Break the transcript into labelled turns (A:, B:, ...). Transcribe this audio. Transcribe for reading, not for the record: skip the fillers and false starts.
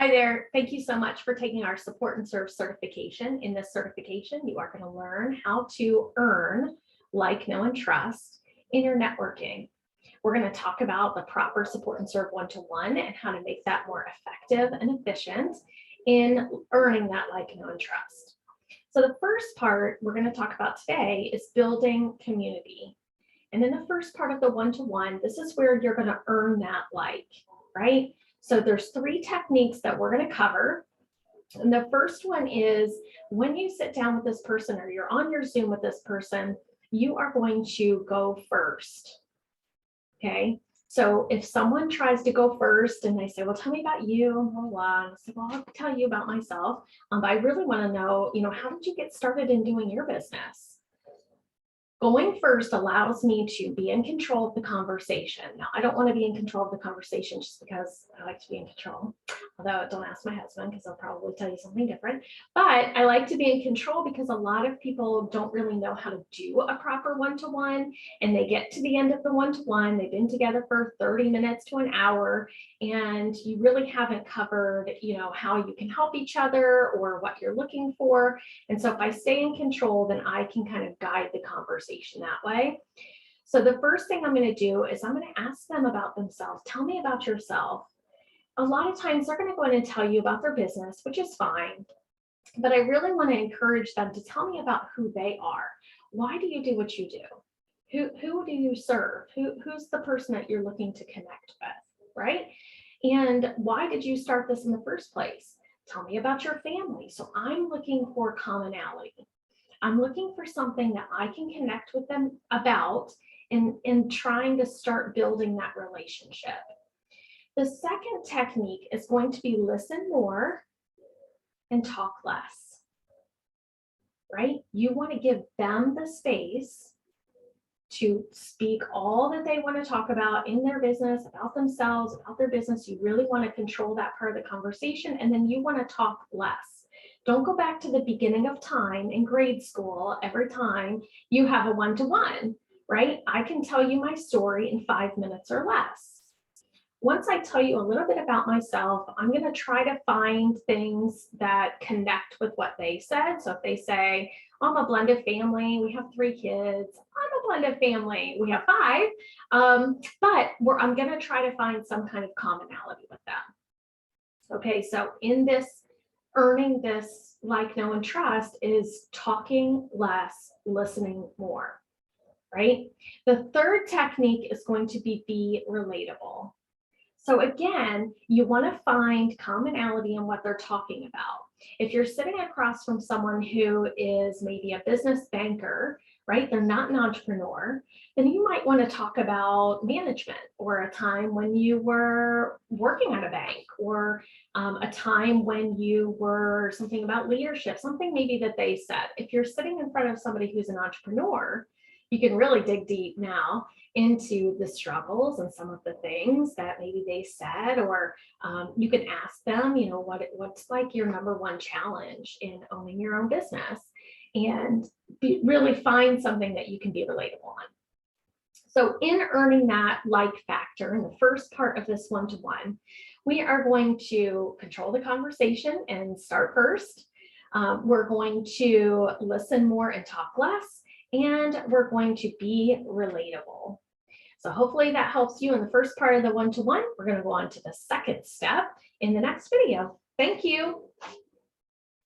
A: Hi there. Thank you so much for taking our Support and Serve certification. In this certification, you are going to learn how to earn like, know, and trust in your networking. We're going to talk about the proper Support and Serve one-to-one and how to make that more effective and efficient in earning that like, know, and trust. So the first part we're going to talk about today is building community. And in the first part of the one-to-one, this is where you're going to earn that like, right? So there's 3 techniques that we're going to cover. And the first one is when you sit down with this person or you're on your Zoom with this person, you are going to go first. Okay. So if someone tries to go first and they say, well, tell me about you, blah, blah, blah, and I say, well, I'll tell you about myself. But I really want to know, how did you get started in doing your business? Going first allows me to be in control of the conversation. Now, I don't want to be in control of the conversation just because I like to be in control. Although don't ask my husband because he'll probably tell you something different. But I like to be in control because a lot of people don't really know how to do a proper one-to-one. And they get to the end of the one-to-one. They've been together for 30 minutes to an hour. And you really haven't covered, how you can help each other or what you're looking for. And so if I stay in control, then I can kind of guide the conversation that way. So the first thing I'm going to do is I'm going to ask them about themselves. Tell me about yourself. A lot of times they're going to go in and tell you about their business, which is fine. But I really want to encourage them to tell me about who they are. Why do you do what you do? Who do you serve? Who's the person that you're looking to connect with, right? And why did you start this in the first place? Tell me about your family. So I'm looking for commonality. I'm looking for something that I can connect with them about and trying to start building that relationship. The second technique is going to be listen more and talk less, right? You want to give them the space to speak all that they want to talk about in their business, about themselves, about their business. You really want to control that part of the conversation, and then you want to talk less. Don't go back to the beginning of time in grade school every time you have a one-to-one, right? I can tell you my story in 5 minutes or less. Once I tell you a little bit about myself, I'm going to try to find things that connect with what they said. So if they say, I'm a blended family, we have 3 kids, I'm a blended family, we have 5, but I'm going to try to find some kind of commonality with them. Okay, so in this, earning this like, know, and trust is talking less, listening more, right? The third technique is going to be relatable. So again, you want to find commonality in what they're talking about. If you're sitting across from someone who is maybe a business banker, right? They're not an entrepreneur, then you might want to talk about management or a time when you were working at a bank or a time when you were something about leadership, something maybe that they said. If you're sitting in front of somebody who's an entrepreneur, you can really dig deep now into the struggles and some of the things that maybe they said, or you can ask them, what's like your number one challenge in owning your own business, and really find something that you can be relatable on. So in earning that like factor in the first part of this one-to-one, we are going to control the conversation and start first. We're going to listen more and talk less, and we're going to be relatable. So hopefully that helps you in the first part of the one-to-one. We're going to go on to the second step in the next video. Thank you.